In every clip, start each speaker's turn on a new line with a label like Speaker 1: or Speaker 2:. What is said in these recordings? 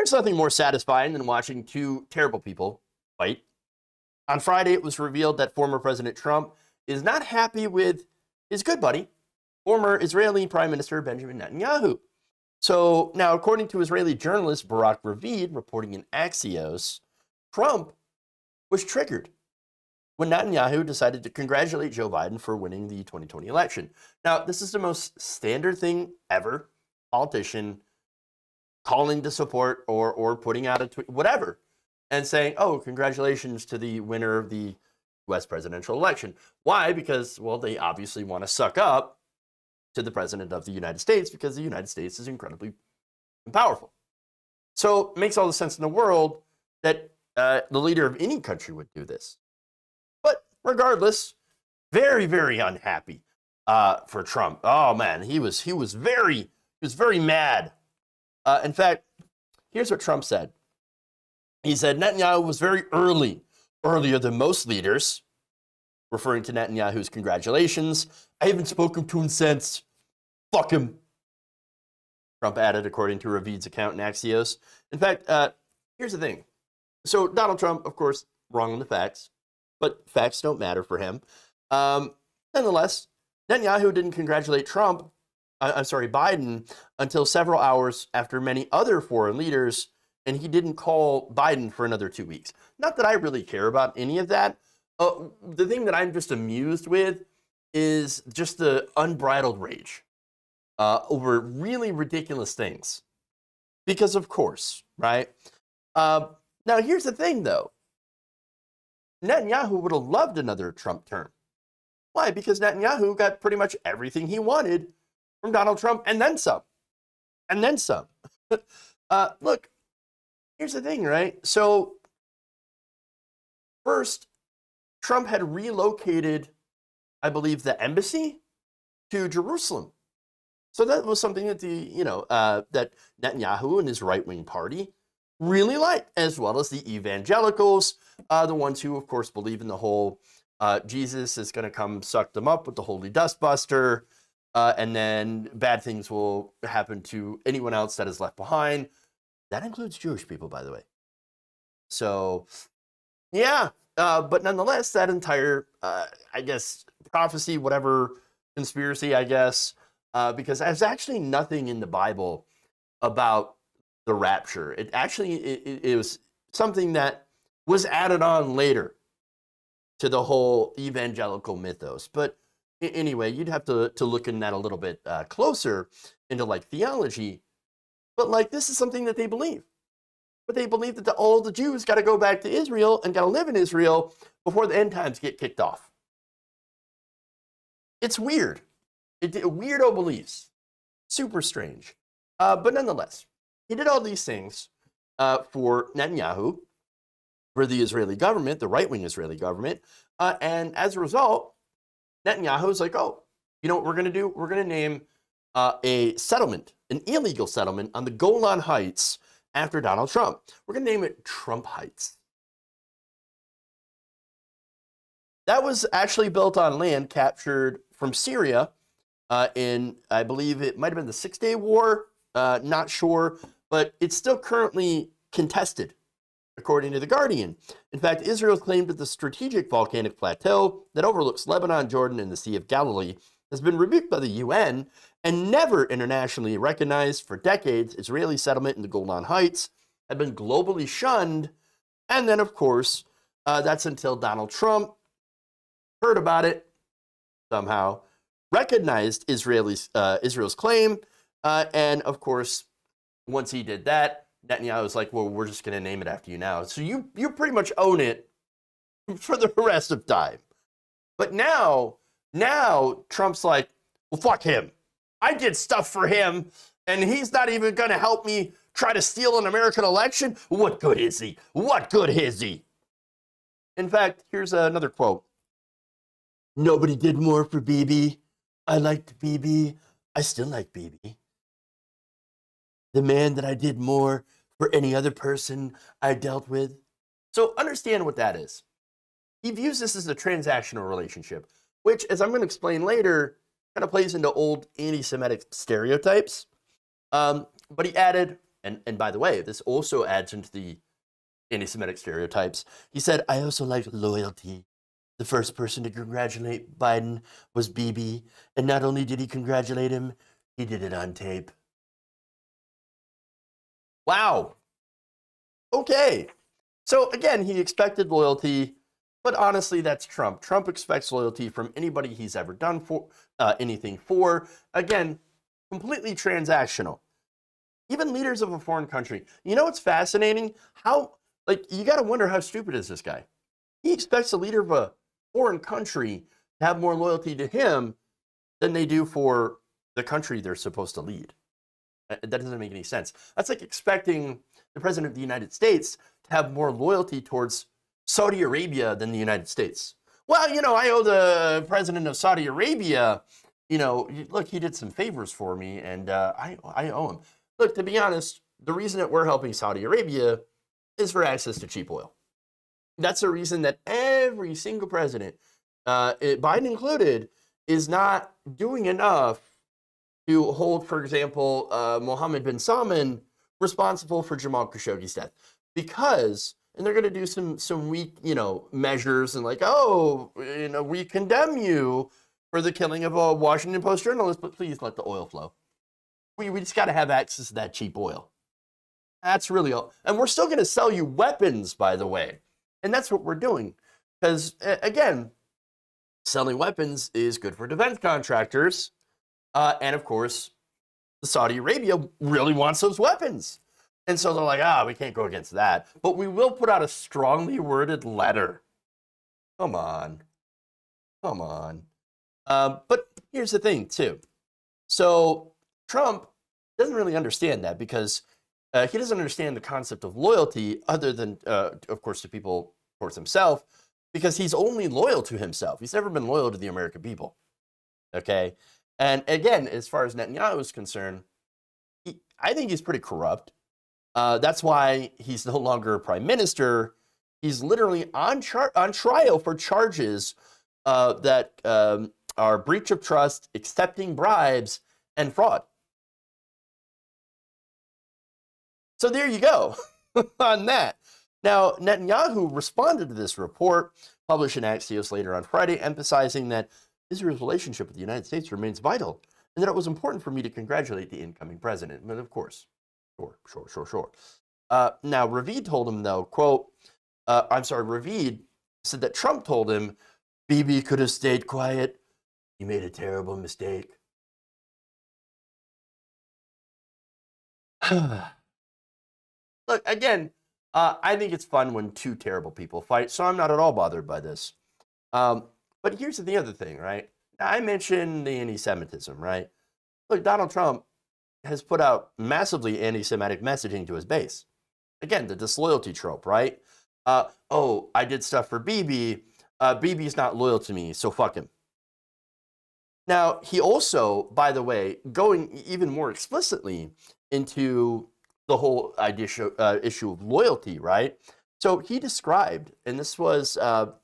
Speaker 1: there's nothing more satisfying than watching two terrible people fight. On Friday, it was revealed that former President Trump is not happy with his good buddy, former Israeli Prime Minister Benjamin Netanyahu. So now, according to Israeli journalist Barak Ravid reporting in Axios, Trump was triggered when Netanyahu decided to congratulate Joe Biden for winning the 2020 election. Now, this is the most standard thing ever. Politician calling to support or putting out a tweet, whatever, and saying, oh, congratulations to the winner of the U.S. presidential election. Why? Because, well, they obviously want to suck up to the president of the United States because the United States is incredibly powerful. So it makes all the sense in the world that the leader of any country would do this. But regardless, very, very unhappy for Trump. Oh man, he was very mad. In fact, here's what Trump said. He said Netanyahu was very earlier than most leaders, referring to Netanyahu's congratulations. I haven't spoken to him since. Fuck him. Trump added, according to Ravid's account in Axios. In fact, here's the thing. So Donald Trump, of course, wrong on the facts, but facts don't matter for him. Nonetheless, Netanyahu didn't congratulate Biden until several hours after many other foreign leaders, and he didn't call Biden for another 2 weeks. Not that I really care about any of that. The thing that I'm just amused with is just the unbridled rage over really ridiculous things. Because of course, right? Now here's the thing though. Netanyahu would have loved another Trump term. Why? Because Netanyahu got pretty much everything he wanted from Donald Trump and then some. And then some. Look, here's the thing, right? So first, Trump had relocated, I believe, the embassy to Jerusalem. So that was something that that Netanyahu and his right-wing party really liked, as well as the evangelicals, the ones who, of course, believe in the whole Jesus is going to come suck them up with the holy dustbuster, and then bad things will happen to anyone else that is left behind. That includes Jewish people, by the way. So, yeah. But nonetheless, that entire, I guess, prophecy, whatever, conspiracy, I guess, because there's actually nothing in the Bible about the rapture. It actually, it was something that was added on later to the whole evangelical mythos. But anyway, you'd have to look in that a little bit closer into like theology. But like this is something that they believe. But they believe that all the Jews got to go back to Israel and got to live in Israel before the end times get kicked off. It's weird. Weirdo beliefs. Super strange. But nonetheless, he did all these things for Netanyahu, for the Israeli government, the right-wing Israeli government. And as a result, Netanyahu's like, oh, you know what we're going to do? We're going to name a settlement, an illegal settlement on the Golan Heights after Donald Trump. We're going to name it Trump Heights. That was actually built on land captured from Syria in, I believe it might have been the 6-Day War, not sure, but it's still currently contested, according to The Guardian. In fact, Israel claimed that the strategic volcanic plateau that overlooks Lebanon, Jordan, and the Sea of Galilee has been rebuked by the UN and never internationally recognized. For decades. Israeli settlement in the Golan Heights had been globally shunned. And then, of course, that's until Donald Trump heard about it, somehow recognized Israel's claim. And, of course, once he did that, Netanyahu was like, well, we're just going to name it after you now. So you pretty much own it for the rest of time. But now Trump's like, well, fuck him. I did stuff for him, and he's not even going to help me try to steal an American election? What good is he? What good is he? In fact, here's another quote. Nobody did more for Bibi. I liked Bibi. I still like Bibi. The man that I did more for any other person I dealt with. So understand what that is. He views this as a transactional relationship, which, as I'm going to explain later, kind of plays into old anti-Semitic stereotypes. But he added, and by the way, this also adds into the anti-Semitic stereotypes. He said, I also like loyalty. The first person to congratulate Biden was Bibi, and not only did he congratulate him, he did it on tape. Wow. Okay. So again, he expected loyalty, but honestly, that's Trump. Trump expects loyalty from anybody he's ever done for anything for. Again, completely transactional. Even leaders of a foreign country. You know what's fascinating? How, like, you got to wonder how stupid is this guy? He expects a leader of a foreign country to have more loyalty to him than they do for the country they're supposed to lead. That doesn't make any sense. That's like expecting the president of the United States to have more loyalty towards Saudi Arabia than the United States. Well, you know, I owe the president of Saudi Arabia, you know, look, he did some favors for me, and I owe him. Look, to be honest, the reason that we're helping Saudi Arabia is for access to cheap oil. That's the reason that every single president, Biden included, is not doing enough to hold, for example, Mohammed bin Salman responsible for Jamal Khashoggi's death. Because, and they're going to do some weak, you know, measures and like, oh, you know, we condemn you for the killing of a Washington Post journalist, but please let the oil flow. We just got to have access to that cheap oil. That's really all. And we're still going to sell you weapons, by the way. And that's what we're doing. Because, again, selling weapons is good for defense contractors. And, of course, Saudi Arabia really wants those weapons. And so they're like, we can't go against that. But we will put out a strongly worded letter. Come on. Come on. But here's the thing, too. So Trump doesn't really understand that because he doesn't understand the concept of loyalty other than, of course, to people towards himself, because he's only loyal to himself. He's never been loyal to the American people. Okay? And again, as far as Netanyahu is concerned, I think he's pretty corrupt. That's why he's no longer a prime minister. He's literally on trial for charges that are breach of trust, accepting bribes, and fraud. So there you go on that. Now, Netanyahu responded to this report, published in Axios later on Friday, emphasizing that Israel's relationship with the United States remains vital, and that it was important for me to congratulate the incoming president. But of course, sure. Now, Ravid told him, though, quote, Ravid said that Trump told him, Bibi could have stayed quiet. He made a terrible mistake. Look, again, I think it's fun when two terrible people fight, so I'm not at all bothered by this. But here's the other thing, right? Now, I mentioned the anti-Semitism, right? Look, Donald Trump has put out massively anti-Semitic messaging to his base. Again, the disloyalty trope, right? I did stuff for Bibi. Bibi's not loyal to me, so fuck him. Now, he also, by the way, going even more explicitly into the whole issue of loyalty, right? So he described, and this was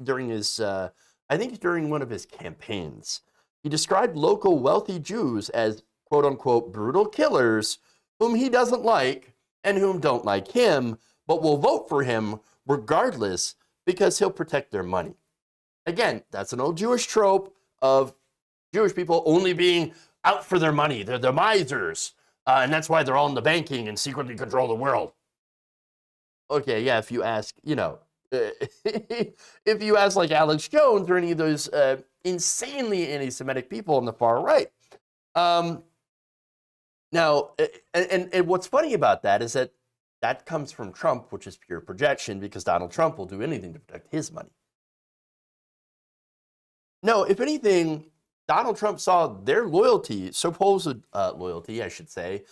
Speaker 1: during his, I think during one of his campaigns, he described local wealthy Jews as quote unquote brutal killers whom he doesn't like and whom don't like him, but will vote for him regardless because he'll protect their money. Again, that's an old Jewish trope of Jewish people only being out for their money. They're the misers. And that's why they're all in the banking and secretly control the world. Okay, yeah, if you ask, if you ask like Alex Jones or any of those insanely anti-Semitic people on the far right. Now, and what's funny about that is that comes from Trump, which is pure projection, because Donald Trump will do anything to protect his money. No, if anything, Donald Trump saw their loyalty, supposed loyalty, I should say,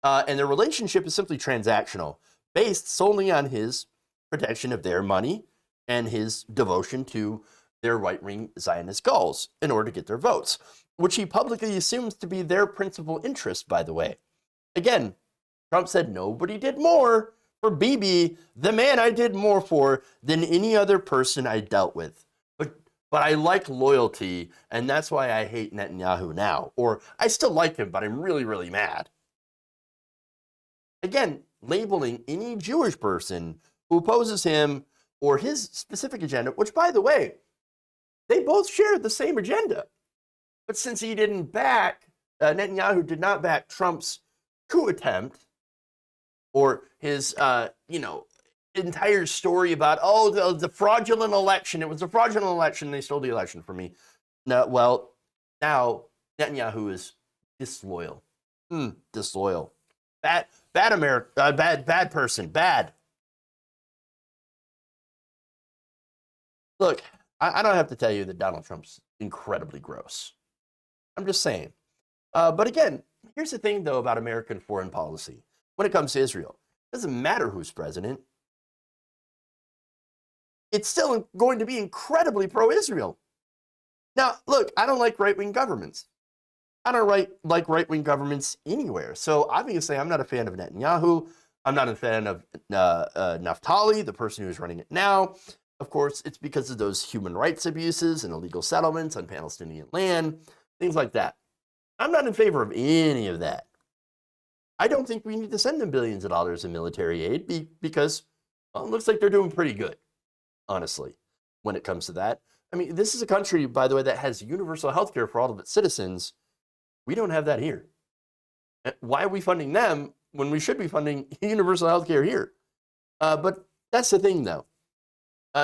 Speaker 1: and their relationship is simply transactional, based solely on his protection of their money and his devotion to their right-wing Zionist goals in order to get their votes, which he publicly assumes to be their principal interest, by the way. Again, Trump said nobody did more for Bibi, the man I did more for than any other person I dealt with. But I like loyalty, and that's why I hate Netanyahu now. Or I still like him, but I'm really, really mad. Again, labeling any Jewish person who opposes him or his specific agenda, which, by the way, they both shared the same agenda. But since he didn't back, Netanyahu did not back Trump's coup attempt or his, entire story about, the fraudulent election. It was a fraudulent election. They stole the election from me. No, well, now Netanyahu is disloyal. Disloyal. Bad America. Bad person. Bad. Look, I don't have to tell you that Donald Trump's incredibly gross. I'm just saying. But again, here's the thing, though, about American foreign policy. When it comes to Israel, it doesn't matter who's president. It's still going to be incredibly pro-Israel. Now, look, I don't like right-wing governments. I don't like right-wing governments anywhere. So obviously, I'm not a fan of Netanyahu. I'm not a fan of Naftali, the person who's running it now. Of course, it's because of those human rights abuses and illegal settlements on Palestinian land, things like that. I'm not in favor of any of that. I don't think we need to send them billions of dollars in military aid because it looks like they're doing pretty good, honestly, when it comes to that. I mean, this is a country, by the way, that has universal health care for all of its citizens. We don't have that here. Why are we funding them when we should be funding universal health care here? But that's the thing, though.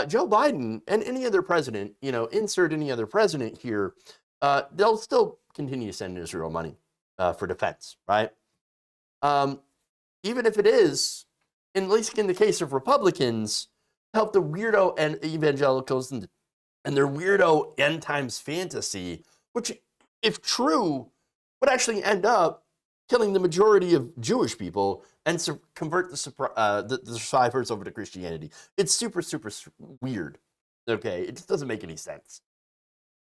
Speaker 1: Joe Biden and any other president, insert any other president here, they'll still continue to send Israel money for defense, right? Even if it is, at least in the case of Republicans, help the weirdo and evangelicals and their weirdo end times fantasy, which, if true, would actually end up killing the majority of Jewish people and convert the survivors over to Christianity. It's super, super weird. Okay, it just doesn't make any sense.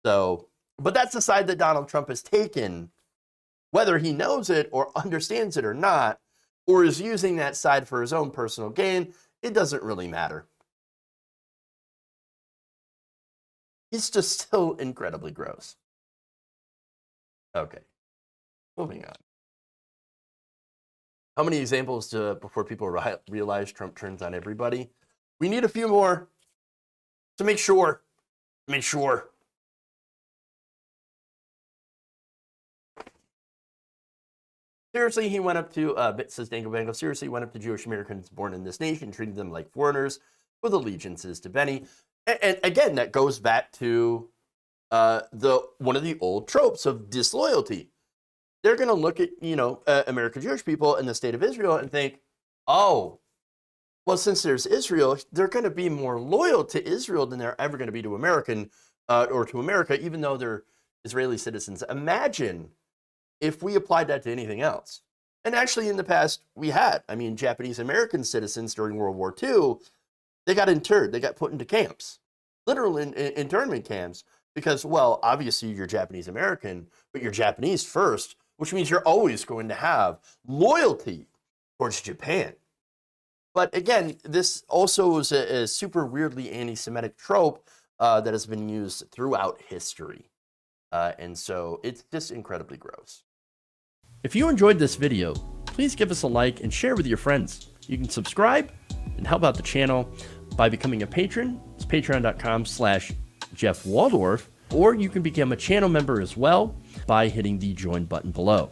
Speaker 1: So, but that's the side that Donald Trump has taken, whether he knows it or understands it or not, or is using that side for his own personal gain. It doesn't really matter. He's just still incredibly gross. Okay, moving on. How many examples before people realize Trump turns on everybody? We need a few more to make sure. Seriously, he went up to, says Dango Bango, seriously went up to Jewish Americans born in this nation, treated them like foreigners with allegiances to Benny. And again, that goes back to one of the old tropes of disloyalty. They're going to look at, American Jewish people in the state of Israel and think, oh, well, since there's Israel, they're going to be more loyal to Israel than they're ever going to be to America, even though they're Israeli citizens. Imagine if we applied that to anything else. And actually, in the past, we had. I mean, Japanese American citizens during World War II, they got interred. They got put into camps, literal internment camps, because, well, obviously you're Japanese American, but you're Japanese first, which means you're always going to have loyalty towards Japan. But again, this also is a super weirdly anti-Semitic trope that has been used throughout history. And so it's just incredibly gross. If you enjoyed this video, please give us a like and share with your friends. You can subscribe and help out the channel by becoming a patron. It's patreon.com/Jeff Waldorf, or you can become a channel member as well by hitting the join button below.